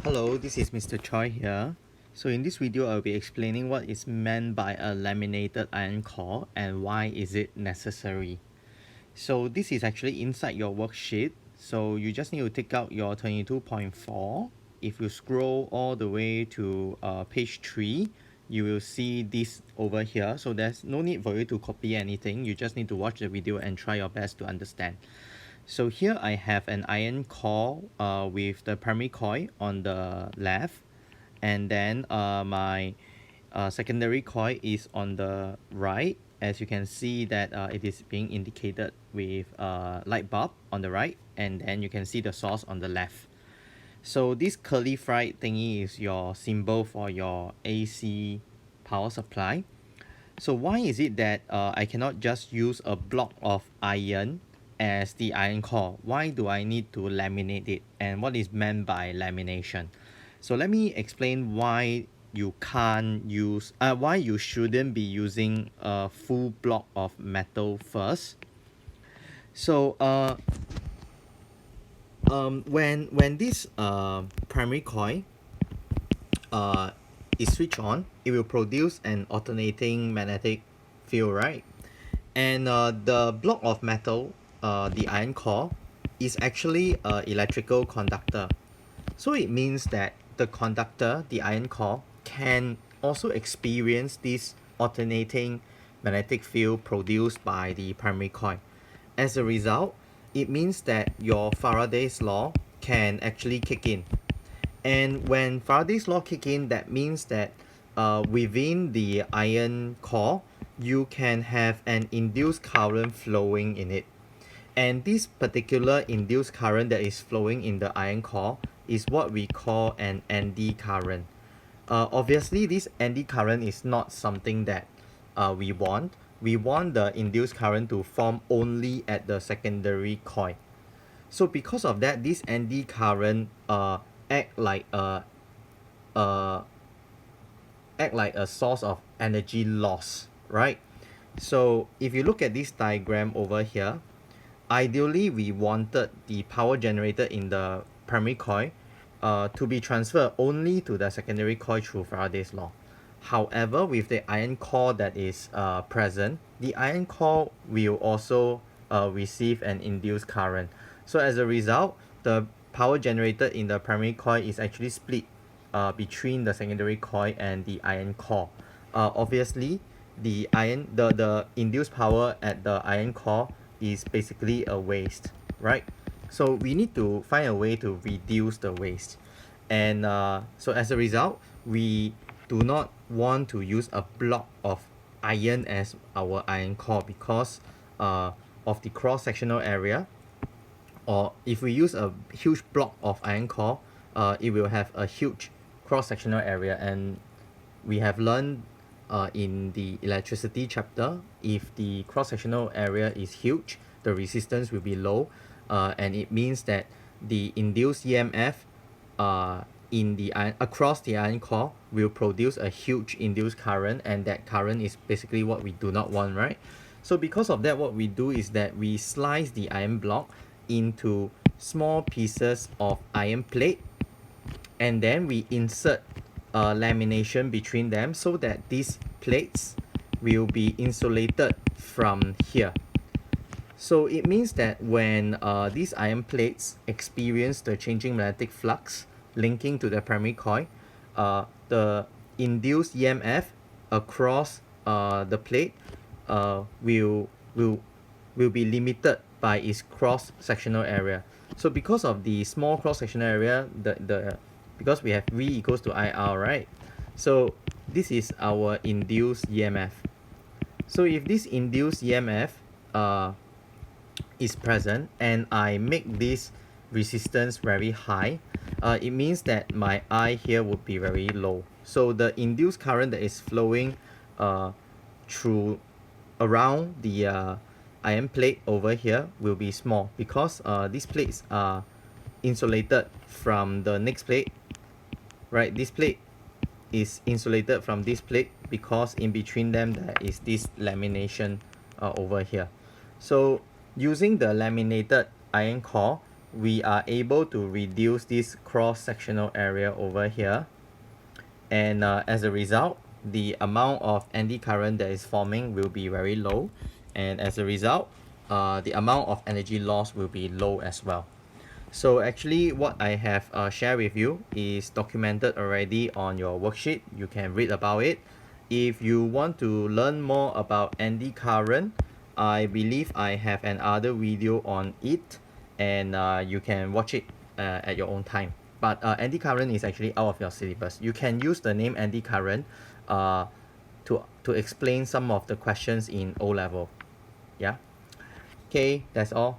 Hello, this is Mr. Choi here. So in this video, I'll be explaining what is meant by a laminated iron core and why is it necessary. So this is actually inside your worksheet. So you just need to take out your 22.4. If you scroll all the way to page 3, you will see this over here. So there's no need for you to copy anything. You just need to watch the video and try your best to understand. So here I have an iron core with the primary coil on the left, and then my secondary coil is on the right. As you can see that it is being indicated with light bulb on the right, and then you can see the source on the left. So this curly fried thingy is your symbol for your AC power supply. So why is it that I cannot just use a block of iron as the iron core? Why do I need to laminate it? And what is meant by lamination? So let me explain why you can't use, why you shouldn't be using a full block of metal first. So when this primary coil is switched on, it will produce an alternating magnetic field, right? And the block of metal, the iron core, is actually an electrical conductor. So it means that the conductor, the iron core, can also experience this alternating magnetic field produced by the primary coil. As a result, it means that your Faraday's law can actually kick in. And when Faraday's law kick in, that means that within the iron core, you can have an induced current flowing in it. And this particular induced current that is flowing in the iron core is what we call an ND current. Obviously, this ND current is not something that we want. We want the induced current to form only at the secondary coil. So because of that, this ND current act like a uh, act like a source of energy loss, right? So if you look at this diagram over here, ideally we wanted the power generated in the primary coil to be transferred only to the secondary coil through Faraday's law. However, with the iron core that is present, the iron core will also receive an induced current. So as a result, the power generated in the primary coil is actually split between the secondary coil and the iron core. Obviously, the induced power at the iron core is basically a waste, right? So we need to find a way to reduce the waste. And so as a result, we do not want to use a block of iron as our iron core because of the cross-sectional area. Or if we use a huge block of iron core, it will have a huge cross-sectional area. And we have learned in the electricity chapter, if the cross-sectional area is huge, the resistance will be low, and it means that the induced EMF in the iron, across the iron core will produce a huge induced current, and that current is basically what we do not want, right? So because of that, what we do is that we slice the iron block into small pieces of iron plate, and then we insert lamination between them so that these plates will be insulated from here. So it means that when these iron plates experience the changing magnetic flux linking to the primary coil, the induced EMF across the plate will be limited by its cross-sectional area. So because of the small cross-sectional area, because we have V equals to IR, right? So this is our induced EMF. So if this induced EMF is present and I make this resistance very high, it means that my I here would be very low. So the induced current that is flowing through around the iron plate over here will be small because these plates are insulated from the next plate, right? This plate is insulated from this plate because in between them there is this lamination over here. So using the laminated iron core, we are able to reduce this cross-sectional area over here, and as a result, the amount of eddy current that is forming will be very low, and as a result, the amount of energy loss will be low as well. So actually what I have shared with you is documented already on your worksheet. You can read about it. If you want to learn more about eddy current, I believe I have another video on it, and you can watch it at your own time. But eddy current is actually out of your syllabus. You can use the name eddy current to explain some of the questions in O level. Yeah. Okay, that's all.